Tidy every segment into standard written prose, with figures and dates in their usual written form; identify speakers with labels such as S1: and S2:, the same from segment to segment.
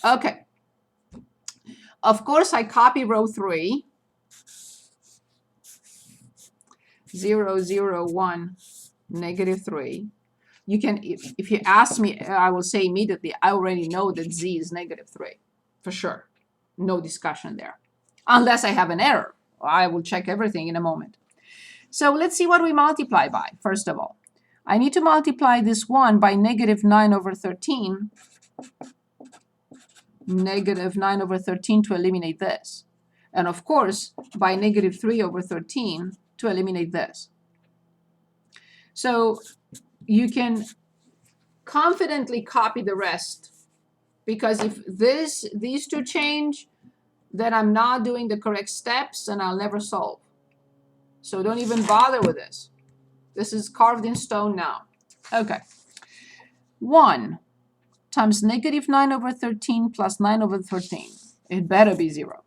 S1: Okay. Of course, I copy row 3. 0, 0, 1, -3. You can, if you ask me, I will say immediately, I already know that z is -3, for sure. No discussion there. Unless I have an error. I will check everything in a moment. So let's see what we multiply by, first of all. I need to multiply this 1 by -9/13. -9/13 to eliminate this. And of course, by -3/13 to eliminate this. So you can confidently copy the rest, because if these two change, then I'm not doing the correct steps and I'll never solve. So don't even bother with this. This is carved in stone now. Okay. 1 times -9/13 plus 9/13. It better be 0.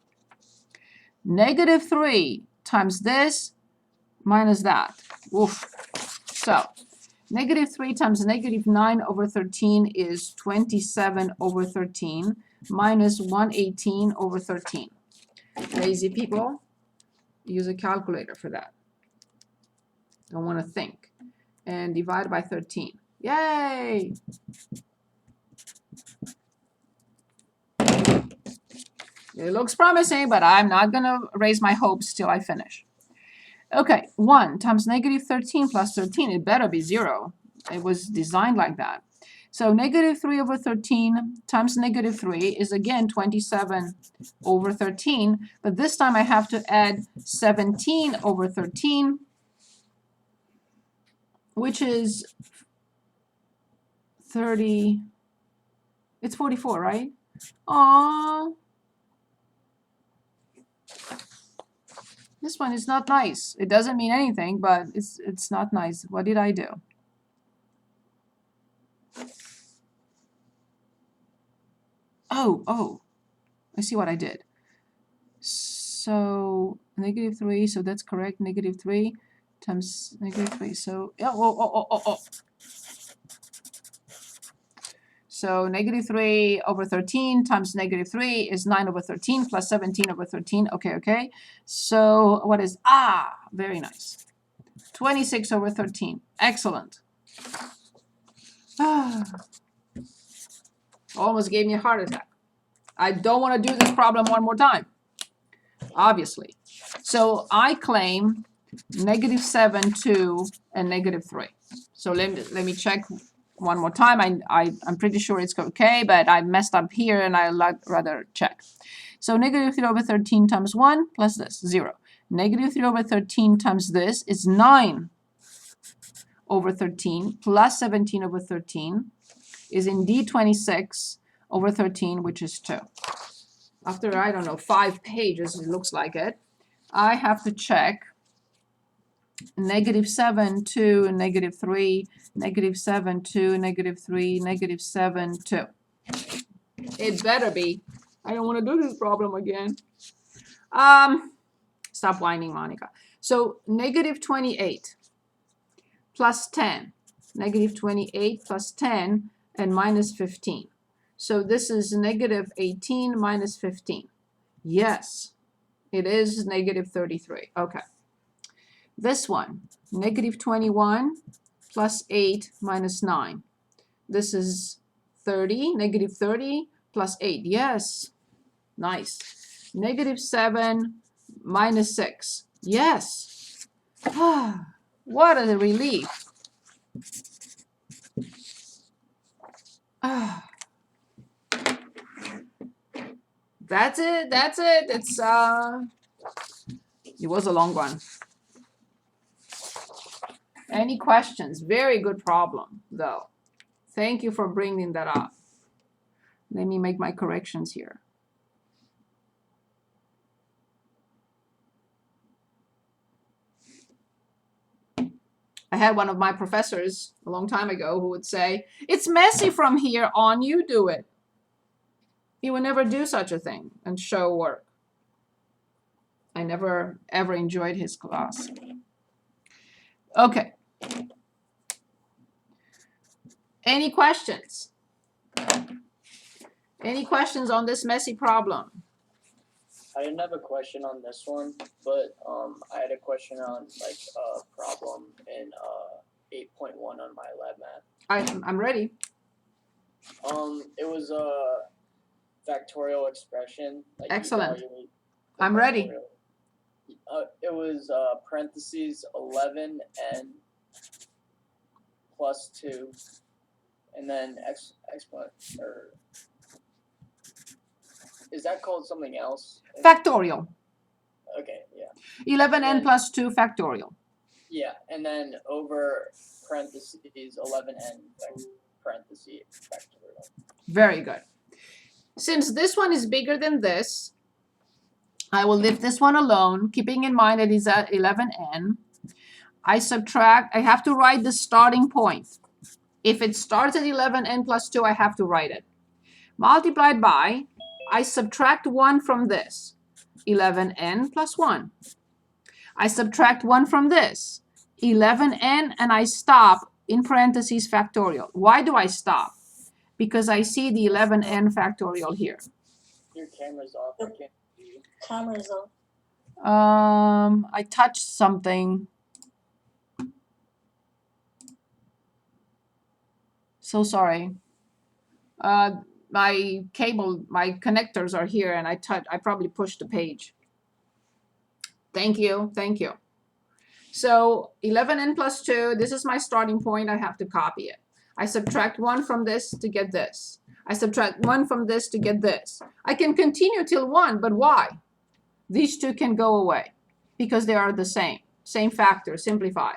S1: -3 times this minus that. Oof. So -3 times -9/13 is 27/13 minus 118/13. Lazy people, use a calculator for that. Don't want to think. And divide by 13. Yay! It looks promising, but I'm not going to raise my hopes till I finish. Okay, 1 times -13 plus 13, it better be 0. It was designed like that. So -3/13 times -3 is again 27/13, but this time I have to add 17/13, which is 30, it's 44, right? Aww. This one is not nice. It doesn't mean anything, but it's not nice. What did I do? Oh, I see what I did. So -3, so that's correct. -3 times -3. So oh. So -3/13 times -3 is 9/13 plus 17/13. Okay. So what is, very nice. 26/13. Excellent. Almost gave me a heart attack. I don't want to do this problem one more time, obviously. So I claim -7, 2, and -3. So let me check one more time. I'm pretty sure it's okay, but I messed up here and I'd rather check. So -3/13 times 1 plus this, 0. -3/13 times this is 9/13 plus 17/13 is indeed 26/13, which is 2. After, I don't know, 5 pages, it looks like it, I have to check -7, 2, -3, -7, 2, -3, -7, 2. It better be. I don't want to do this problem again. Stop whining, Monica. So -28 plus 10, -28 plus 10, and minus 15. So this is -18 minus 15. Yes, it is -33. Okay. This one, -21 plus 8 minus 9. This is 30, -30 plus 8. Yes, nice. -7 minus 6. Yes. What a relief. That's it. It's it was a long one. Any questions? Very good problem, though. Thank you for bringing that up. Let me make my corrections here. I had one of my professors a long time ago who would say, "It's messy from here on, you do it." He would never do such a thing and show work. I never, ever enjoyed his class. Okay. Any questions? Any questions on this messy problem?
S2: I didn't have a question on this one, but I had a question on like a problem in 8.1 on my lab math.
S1: I'm ready.
S2: It was a factorial expression. Like
S1: Excellent.
S2: evaluate the
S1: I'm ready.
S2: factorial. It was parentheses 11n plus 2, and then exponent, or is that called something else?
S1: Factorial.
S2: Okay, yeah.
S1: 11n plus 2 factorial.
S2: Yeah, and then over parentheses 11n parentheses factorial.
S1: Very good. Since this one is bigger than this, I will leave this one alone, keeping in mind it is at 11n. I have to write the starting point. If it starts at 11n plus 2, I have to write it. Multiplied by, I subtract 1 from this, 11n plus 1. I subtract 1 from this, 11n, and I stop in parentheses factorial. Why do I stop? Because I see the 11n factorial here.
S2: Your camera's off. I can't see you.
S3: Camera's off.
S1: I touched something. So sorry. My connectors are here, and I probably pushed the page. Thank you. So 11n plus 2, this is my starting point. I have to copy it. I subtract 1 from this to get this. I subtract 1 from this to get this. I can continue till 1, but why? These two can go away because they are the same factor, simplify.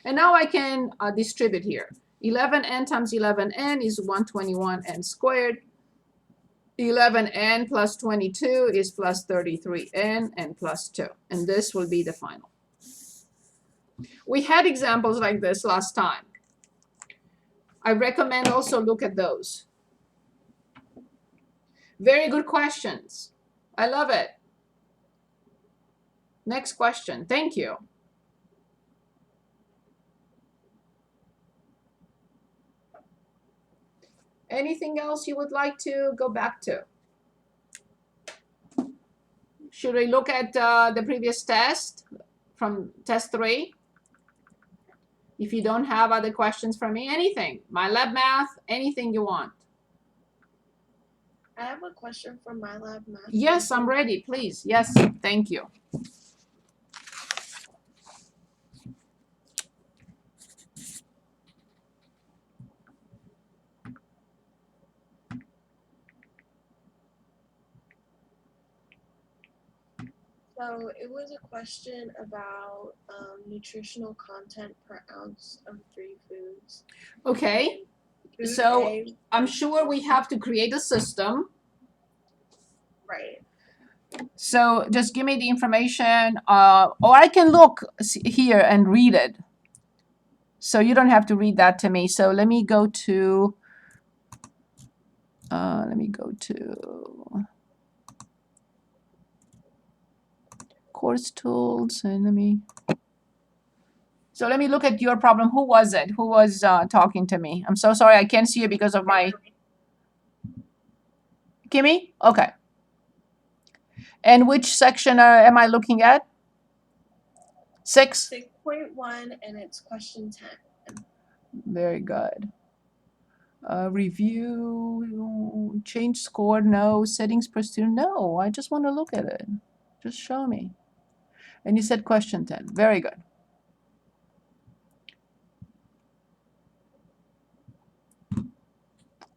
S1: And now I can distribute here. 11n times 11n is 121n squared. 11n plus 22 is plus 33n and plus 2. And this will be the final. We had examples like this last time. I recommend also look at those. Very good questions. I love it. Next question. Thank you. Anything else you would like to go back to? Should we look at the previous test from test 3? If you don't have other questions for me, anything. My lab math, anything you want.
S3: I have a question from my lab math.
S1: Yes, I'm ready, please. Yes, thank you.
S3: So it was a question about nutritional content per ounce of 3 foods.
S1: Okay,
S3: Food
S1: so
S3: A,
S1: I'm sure we have to create a system.
S3: right.
S1: So just give me the information, or I can look here and read it. So you don't have to read that to me. So let me go to course tools, and let me look at your problem. Who was it? Who was talking to me? I'm so sorry, I can't see you because of my Kimmy? Okay. And which section am I looking at? 6?
S3: 6.1, and it's question 10.
S1: Very good. Review, change score, no. Settings per student, no. I just want to look at it. Just show me. And you said question 10. Very good.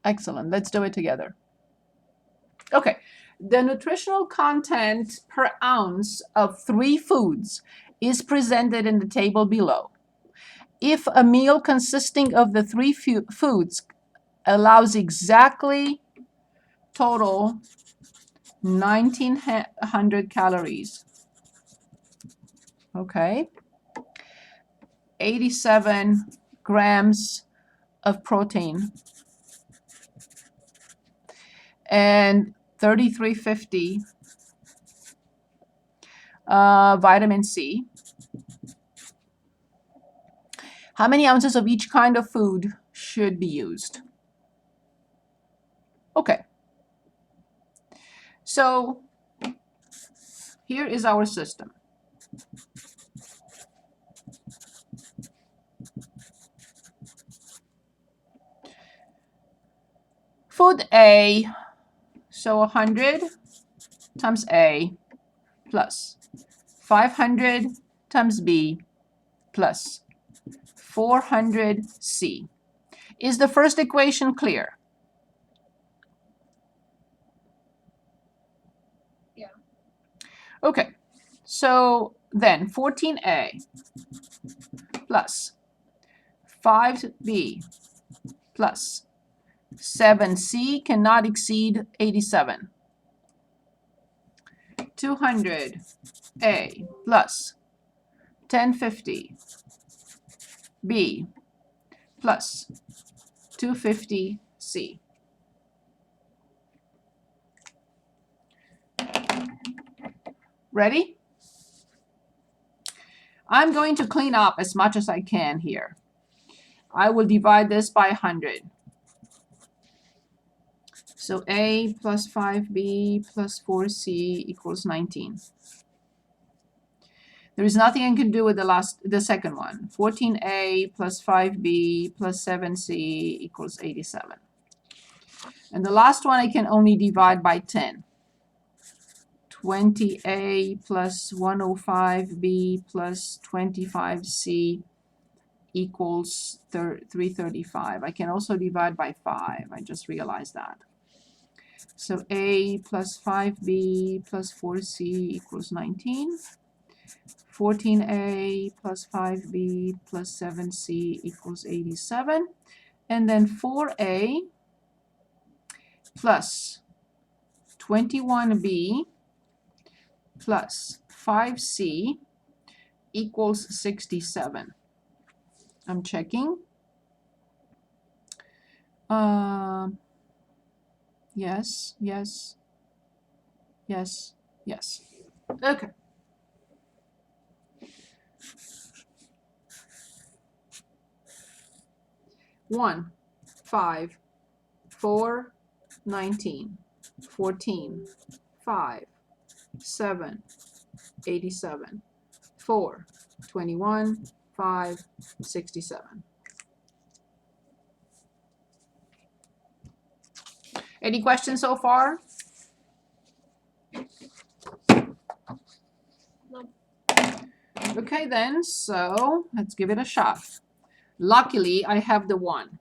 S1: Excellent. Let's do it together. Okay. The nutritional content per ounce of 3 foods is presented in the table below. If a meal consisting of the 3 foods allows exactly total 1900 calories, okay, 87 grams of protein, and 3350 vitamin C. How many ounces of each kind of food should be used? Okay, So here is our system. Food A, so 100 times A plus 500 times B plus 400 C. Is the first equation clear?
S3: Yeah.
S1: Okay, so then 14A plus 5B plus 7C cannot exceed 87. 200A plus 1050 B plus 250 C. Ready? I'm going to clean up as much as I can here. I will divide this by 100. So A plus 5B plus 4C equals 19. There is nothing I can do with the second one. 14A plus 5B plus 7C equals 87. And the last one I can only divide by 10. 20A plus 105B plus 25C equals 335. I can also divide by 5. I just realized that. So A plus 5B plus 4C equals 19. 14A plus 5B plus 7C equals 87. And then 4A plus 21B plus 5C equals 67. I'm checking. Yes, yes, yes, yes. Okay. One, 5, 4, 19, 14, 5, 7, 87, 4, 21, 5, 67. Any questions so far?
S3: No.
S1: Okay then, so let's give it a shot. Luckily, I have the 1.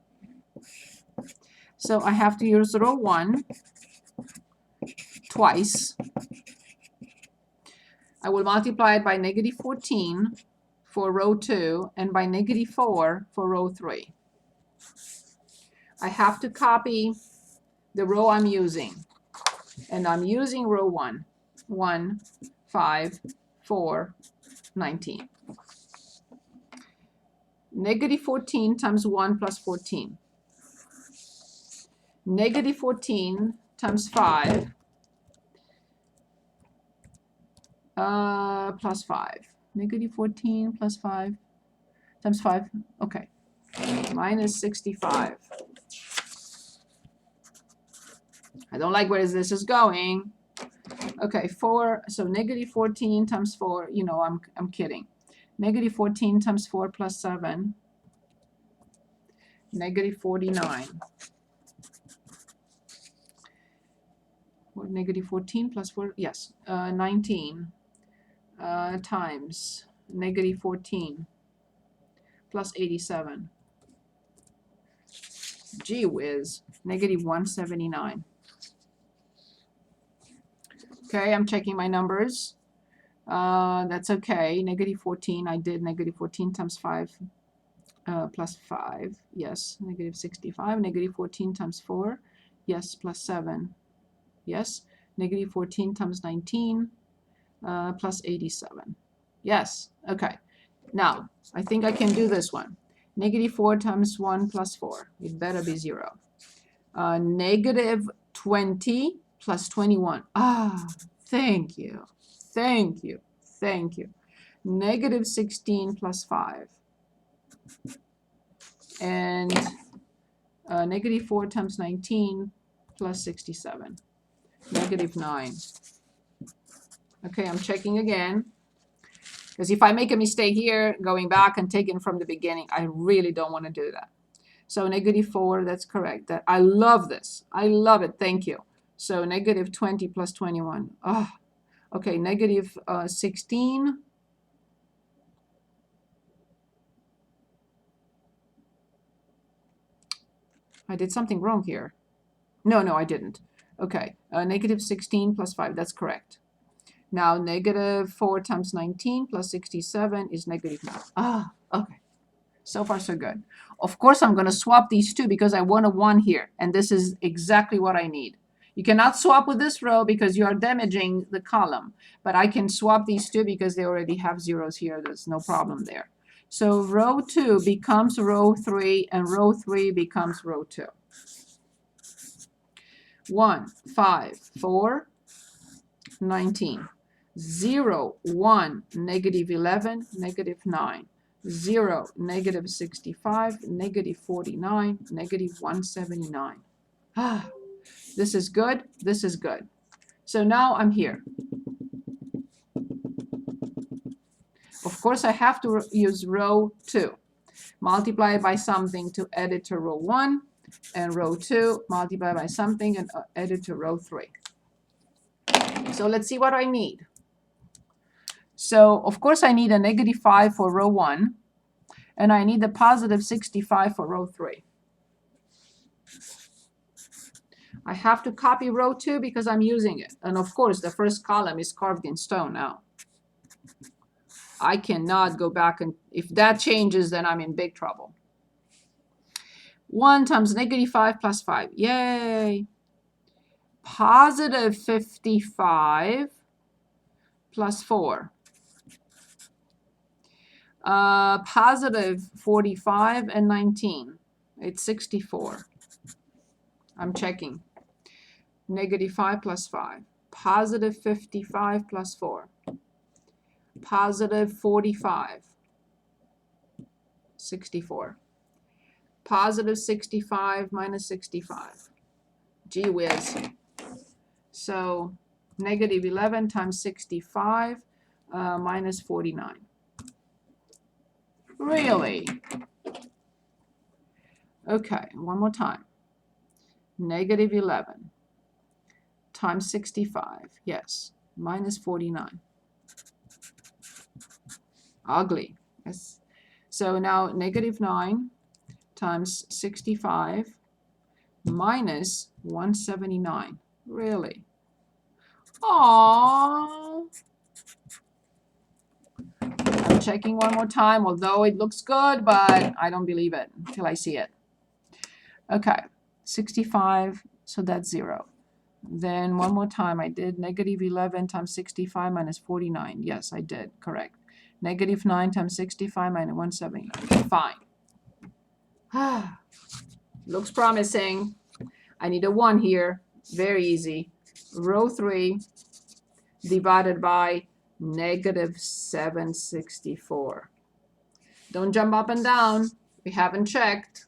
S1: So I have to use row 1 twice. I will multiply it by negative 14 for row 2 and by negative 4 for row 3. I have to copy the row I'm using. And I'm using row 1. 1, 5, 4, 19. Negative 14 times 1 plus 14. Negative 14 times 5 plus 5. Negative 14 plus 5 times 5. Okay. Minus 65. I don't like where this is going. Okay, 4. So negative 14 times 4. You know, I'm kidding. Negative 14 times 4 plus 7. Negative 49. Or negative 14 plus 4. Yes, 19 times negative 14 plus 87. Gee whiz, negative 179. Okay, I'm checking my numbers. That's okay. Negative 14, I did negative 14 times 5 plus 5. Yes, negative 65. Negative 14 times 4. Yes, plus 7. Yes, negative 14 times 19 plus 87. Yes, okay. Now, I think I can do this one. Negative 4 times 1 plus 4. It better be 0. Negative 20 plus 21. Ah, thank you. Thank you. Thank you. Negative 16 plus 5. And negative 4 times 19 plus 67. negative 9. Okay, I'm checking again. Because if I make a mistake here, going back and taking from the beginning, I really don't want to do that. So negative 4, that's correct. That I love this. I love it. Thank you. So negative 20 plus 21. Oh, okay, negative 16. I did something wrong here. No, I didn't. Okay, negative 16 plus 5, that's correct. Now, negative 4 times 19 plus 67 is negative 9. Ah, okay. So far, so good. Of course, I'm going to swap these two because I want a 1 here, and this is exactly what I need. You cannot swap with this row because you are damaging the column, but I can swap these two because they already have zeros here. There's no problem there. So row 2 becomes row 3, and row 3 becomes row 2. 1, 5, 4, 19. 0, 1, negative 11, negative 9. 0, negative 65, negative 49, negative 179. Ah, this is good. This is good. So now I'm here. Of course, I have to use row 2. Multiply by something to add it to row 1, and row 2, multiply by something and add it to row 3. So let's see what I need. So, of course, I need a negative 5 for row 1, and I need a positive 65 for row 3. I have to copy row 2 because I'm using it. And of course, the first column is carved in stone now. I cannot go back, and if that changes, then I'm in big trouble. 1 times negative 5 plus 5. Yay! Positive 55 plus 4. Positive 45 and 19. It's 64. I'm checking. Negative 5 plus 5. Positive 55 plus 4. Positive 45. 64. Positive 65 minus 65. Gee whiz. So negative 11 times 65 minus 49. Really? Okay, one more time. Negative 11 times 65, yes, minus 49. Ugly. Yes. So now negative 9 times 65 minus 179. Really? Aww. I'm checking one more time, although it looks good, but I don't believe it until I see it. Okay, 65, so that's 0. Then one more time, I did negative 11 times 65 minus 49. Yes, I did, correct. Negative 9 times 65 minus 179. Fine. Looks promising. I need a 1 here. Very easy. Row 3 divided by negative 764. Don't jump up and down. We haven't checked.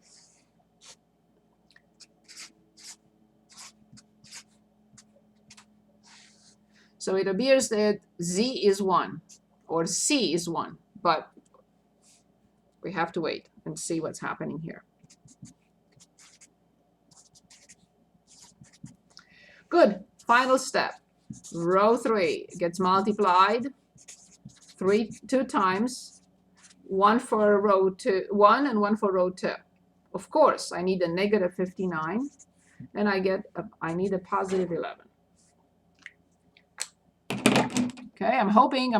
S1: So it appears that Z is 1 or C is 1, but we have to wait and see what's happening here. Good. Final step. Row 3 gets multiplied 2 times, 1 for row 1 and 1 for row 2. Of course, I need a negative 59, and I need a positive 11. Okay, I'm hoping.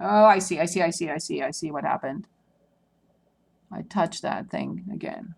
S1: Oh, I see what happened. I touched that thing again.